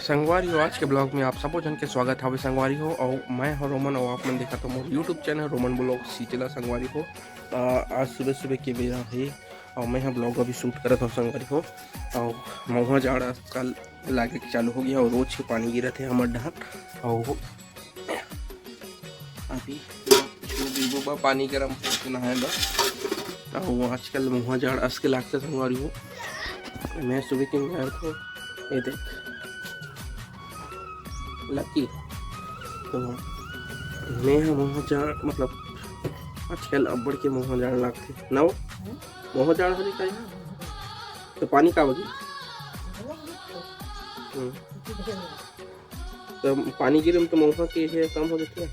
संगवारी हो आज के ब्लॉग में आप सबो जन के स्वागत है संगवारी हो। और मैं हूँ रोमन और आप मन देखा तो मोर यूट्यूब चैनल रोमन ब्लॉग सीचला संगवारी हो। आज सुबह सुबह के बेरा है और मैं यहाँ ब्लॉग अभी शूट करत हूँ संगवारी हो। और महुआ जाड़ आजकल लागे के चालू हो गया और रोज के पानी गिरत है हमारे डहार। और अभी पानी गर्म नहाए बा और आजकल महुआ जाड़ अस के लागते संगवारी हो। मैं सुबह के गया तो ये देख लकी तो मैं महुआ जाड़ मतलब आजकल अब्बड़ के महुआ जाड़ लागते ना वो महुआ जाड़ हो का तो पानी का बगी तो पानी गिरे में तो महुआ के है कम हो जाते हैं।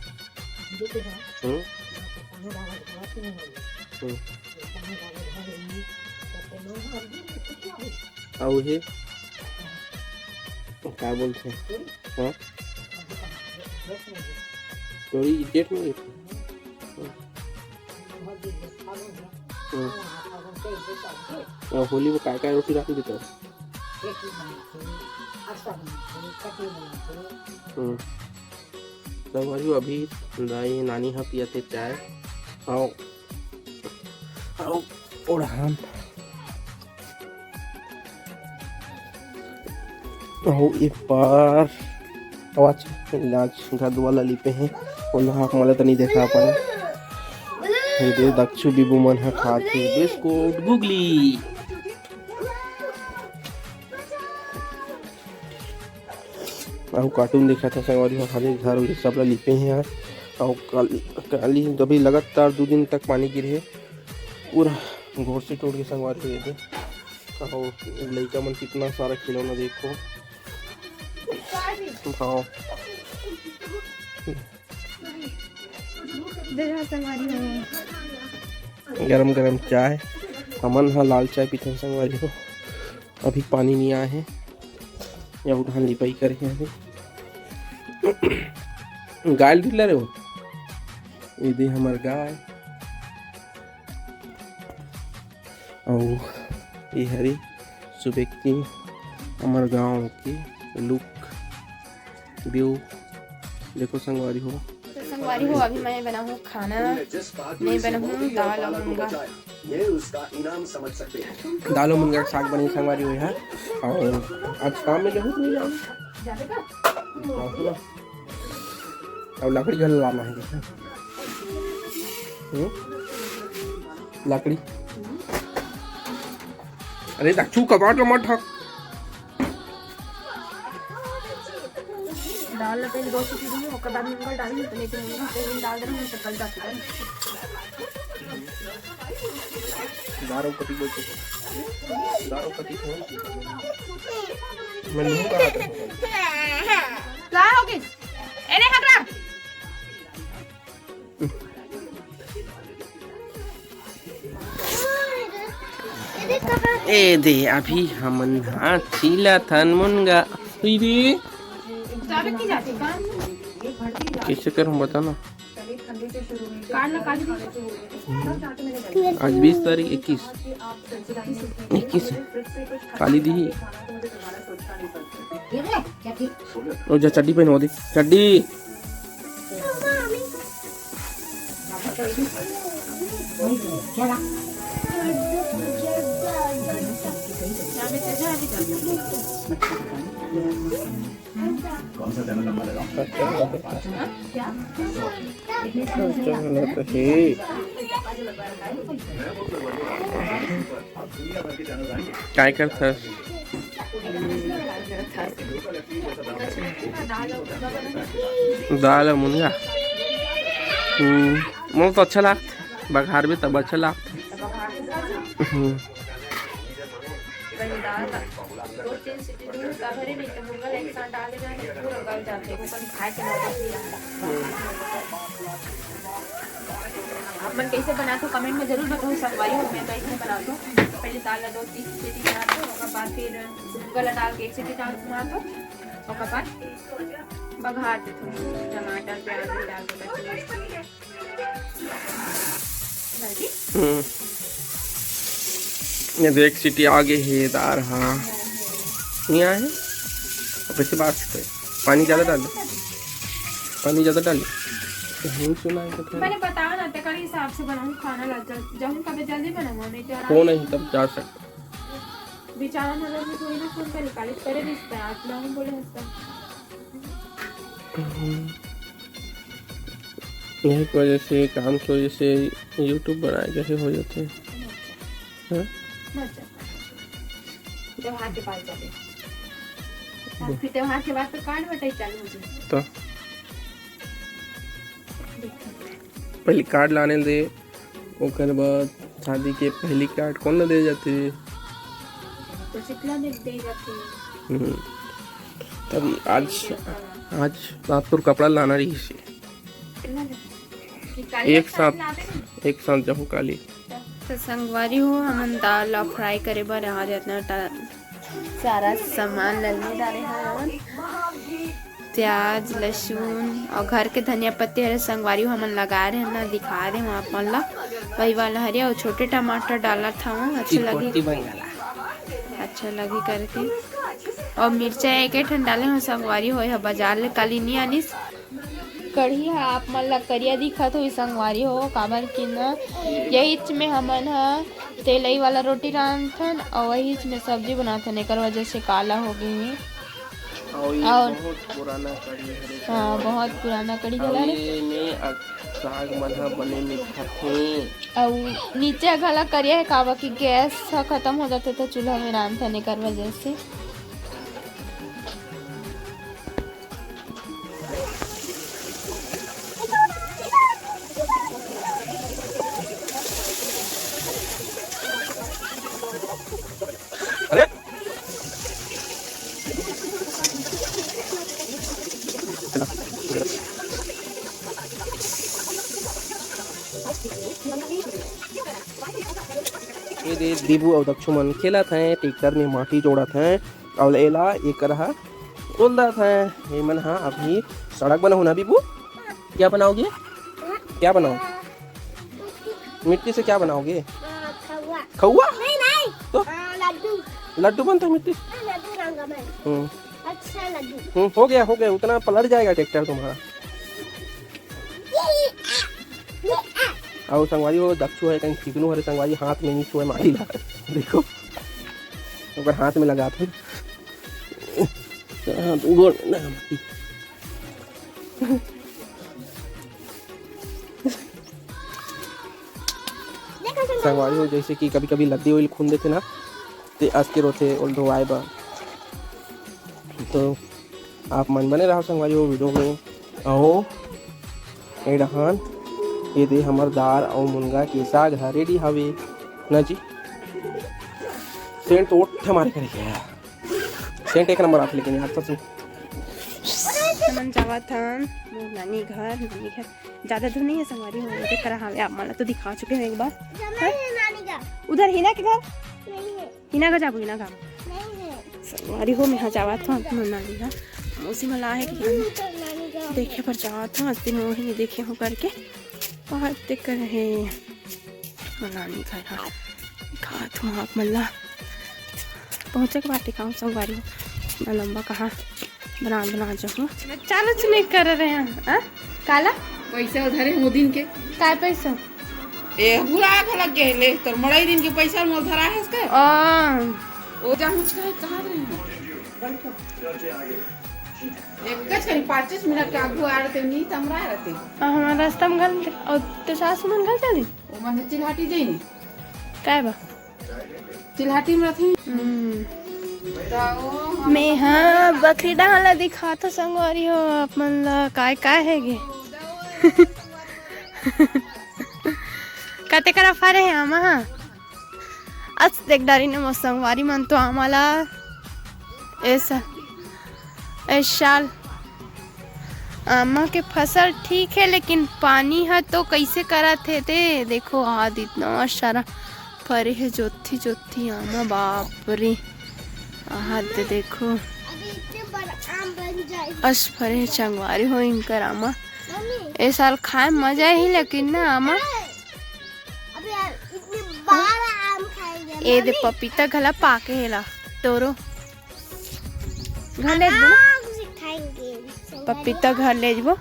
और ये क्या बोलते हैं हाँ चोरी जेठ में होली में काय काय रोटी राखी देते तो वही अभी दाई नानी हाँ पियाते चाय और हम एक बार आवाज घर वाला लिपे हैं और नहा मला तो नहीं देखा पाए दक्षु बिबू मन है खाते बिस्कुट गुगली और कार्टून देखा था संगवारी हो खाली घर सब लिपे हैं यार। और काली कभी लगातार 2 दिन तक पानी गिरे पूरा घोर से टूट के संगवारी हुए थे। और लड़का मन कितना सारा खिलौना देखो हाँ गरम गरम चाय हमन हाँ लाल चाय पीते संगवारी हो। अभी पानी नहीं आया है या उठान लिपाई करे अभी गाय दिल रहे हो ये दे हमार गाय और ये हरी सुबह की हमारे गांव की लुक व्यू देखो संगवारी हो। तो संगवारी हो अभी मैं बना हूँ खाना नहीं बना हूँ दाल और मुनगा दाल और मुनगा साग बनी संगवारी हो है। और आज काम में जाऊँ नहीं जाऊँ और लकड़ी घर लाना है लकड़ी अरे दक्षु कबाड़ मत ठक दाल पहले 2 सीटी दूंगी और बाद में मुनगा डालूंगी तो लेकिन मुनगा पहले डाल देना नहीं तो कल जाती है दारू पति बोलते दारू पति मैं नहीं कहा क्या होगी एने हगरा ए दे अभी हमन हाथ छीला थन मुनगा हुई दी कैसे करूँ बता ना। आज 20 तारीख 21 काली दी और जा चड्डी पहनवा दे चड्डी कौन सा चैनल नंबर है काय करता दाल मुनगा मुझे तो अच्छा लगता बघार भी तब अच्छा लगता आप मन कैसे बनाते हो कमेंट में जरूर बताओ। संगवारी हो मैं कैसे बनाती हूँ पहले दाल 2-3 सीटी बनाते हो और बाद फिर गला डाल के 1 सीटी मारते हो और बाद बघार देते हो टमाटर प्याज डाल के ये देख सीटी आगे है दार हाँ यहाँ है अब ऐसे बात है पानी ज़्यादा डाल, पानी ज़्यादा डाल। नहीं सुना है तो मैंने बताया ना तेरे हिसाब से बनाऊँ खाना ला जाऊँ कभी जल्दी बनाऊँगा नहीं तो हो नहीं तब जा सकते। बेचारा नजर में थोड़ी ना फोन कर निकाले करे रिश्ता आप लोग बोले हंसता यही की वजह से काम की वजह से यूट्यूब बनाए जैसे हो जाते हैं। हाँ? त्योहार के पास जाते फिर त्योहार के बाद तो कार्ड बटाई चालू हो जाए तो पहले कार्ड लाने दे, ओकर बाद शादी के पहली कार्ड कौन ना दे जाते तो सिकला में दे जाते तभी आज रात को कपड़ा लाना रही से एक साथ जाऊँ काली तो संगवारी हो हम दाल और फ्राई करे बार आ जातना सारा सामान ललने डाले हैं प्याज लहसुन और घर के धनिया पत्ते हरे संगवारी हम लगा रहे हैं ना दिखा रहे हैं आप मन ला वही वाला हरे और छोटे टमाटर डाला था अच्छा लगी करके और मिर्चा एक डाले हो संगवारी हो बाजार ले काली नहीं आनिस कढ़ी है आप मन ला करिया दिखत हो संगवारी हो काबर की न यही में हमन तेलई वाला रोटी रांधथन और वही में सब्जी बनाथन एक वजह से काला हो गई और बहुत पुराना कड़ी है। हाँ बहुत पुराना कड़ी गला साग मधा बने मीठा थे और नीचे गला करिया है काबा की गैस खत्म हो जाते तो चूल्हा में रांधथन एक वजह से ये दे दीबू और दक्षु मन खेलत हैं ट्रैक्टर में माटी जोड़त हैं और एला एक रहा उलदत हैं ये मन हाँ अभी सड़क बनाओ ना बीबू क्या बनाओगे क्या बनाओ मिट्टी से क्या बनाओगे खौआ नहीं तो लड्डू बनता है मिट्टी अच्छा लड्डू हो गया उतना पलट जाएगा ट्रैक्टर तुम्हारा। और संगवारी हो दक्षु है कहीं चिकनू हरे संगवारी हाथ में नहीं छुए मारी ला देखो ऊपर हाथ में लगा थे संगवारी हो जैसे कि कभी कभी लद्दी ऑयल खून देते ना ते अस्के रोते और धोआए बा तो आप मन बने रहो संगवारी हो वीडियो में अहो ए डहान ये दे हमर दाल और मुनगा के साग रेडी हवे ना जी सेंट तो उठ हमारे करे गया सेंट एक नंबर आते लेकिन यार सच में मन जावा था नानी घर ज़्यादा दूर नहीं है संगवारी हो गए करा हावे आप माला तो दिखा चुके हैं एक बार उधर हिना के घर हिना का जाबो हिना का संगवारी हो मैं जावा था नानी घर मौसी मला है कि देखे पर जावा था आज दिन वही देखे हो करके बहुत दिक्कत है नानी घर कहा तुम आप मल्ला पहुँचे के बाटे कहूँ संगवारी मैं लंबा कहाँ बना जाऊँ चालू नहीं कर रहे हैं काला पैसा उधारे हो दिन के काय पैसा ए बुला लग गए ले तो मड़ाई दिन के पैसा मोल धरा है इसके ओ जामुच कहाँ रहे एक कच कहीं 5 मिनट के आगू आ रहे नहीं तमरा रहते हमारा रास्ता में गल और तो सासु मन गल चली ओ मन चिल्हाटी जाई नहीं काय बा चिल्हाटी में थी मैं हाँ बकरी डाला दिखा तो संगवारी हो आप मन ला काय है गे कते करा फारे हैं आमा आज देख डारी ने मस्त संगवारी मन तो आमाला ऐसा इस साल आमा के फसल ठीक है लेकिन पानी है तो कैसे करा थे देखो आज इतना सारा फरे है जोथी आमा बाप रे हाथ देखो अस फरे चंगवारी हो इनकर आमा ए साल खाए मजा ही लेकिन ना आमा ए दे पपीता गला पाके हेला तोरो घर ले जबो पपीता घर ले जबो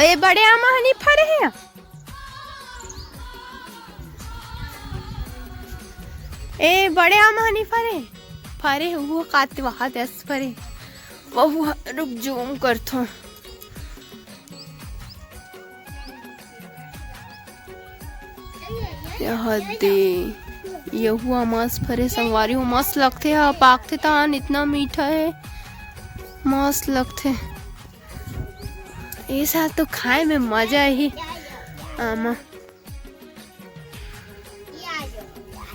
ए बड़े आमा हनी फरे हैं ए बड़े आमा हनी फरे वो काते वहां दस फरे वो रुक जूम करथो यह दे ये हुआ मस्त फरे संगवारी हो मस्त लगते है पाकते तान इतना मीठा है मस्त लगते ये साल तो खाए में मजा ही आमा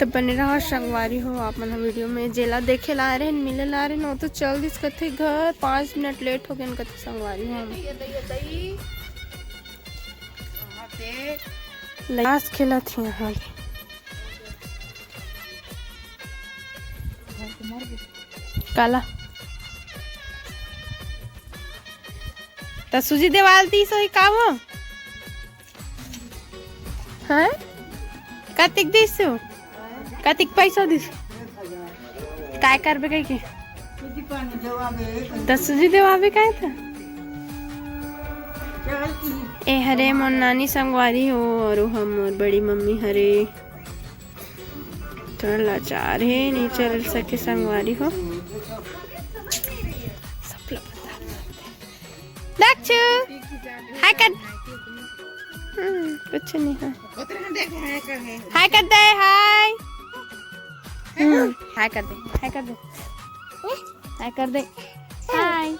तो बने रहा संगवारी हो आप मन वीडियो में जेला देखे ला रहे मिले ला रहे न तो चल दिस कथे घर 5 मिनट लेट हो गए कथे संगवारी हो लास्ट खेला थी यहाँ काला तो सूजी देवालती सही का हो हाँ कतिक दिसो कतिक पैसा दिस काय करबे कई के तो सूजी देवाबे काय था ए हरे मोर नानी संगवारी हो और हम और बड़ी मम्मी हरे थोड़ा लाचार है नहीं चल सके संगवारी हो सब लोग दक्षु हाय कर कुछ नहीं है हाय कर दे हाय हाय कर दे हाय कर दे हाय कर दे हाय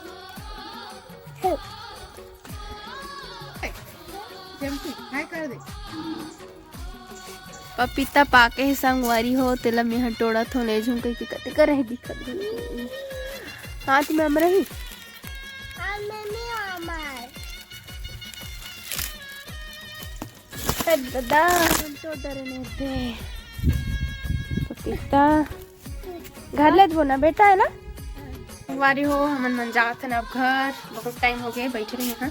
पपीता पाके है संगवारी हो तेला में हटोड़ा थो ले झुम कई कते कर रही दिखत हाथ में हम रही दादा हम तो डरने थे पपीता घर ले दो ना बेटा है ना संगवारी हो हमन मन जात है ना अब घर बहुत टाइम हो गया बैठे रहे हैं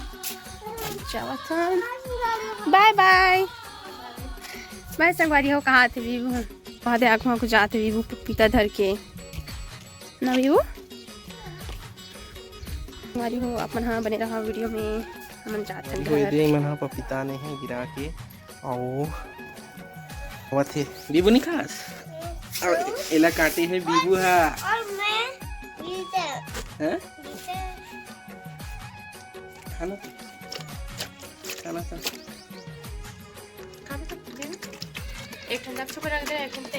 बाय बाय बाय संगवारी हो कहाँ थे बीबू वहाँ दे आँखों को जाते बीबू पपीता धर के ना बीबू संगवारी हो अपन हाँ बने रहा वीडियो में हम जाते हैं घर मन पपीता ने है गिरा के आओ वथे बीबू निकास एला काटे है बीबू हा और मैं हैं खाना खाना था एक ठंडा चुका रख दे एक ठंडा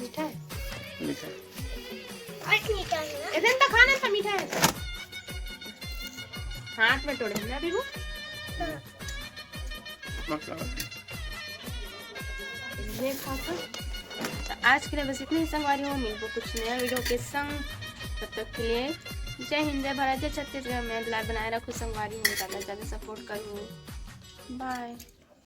मीठा है मीठा इधर तो खाना था मीठा है हाथ में तोड़े ना बीबू ये खाकर तो आज के लिए बस इतनी ही संगवारी हो मिलबो कुछ नया वीडियो के संग तब तक के लिए जय हिंद जय भारत जय छत्तीसगढ़ में लाइव बनाए रखो संगवारी हो ज़्यादा सपोर्ट करूँ बाय।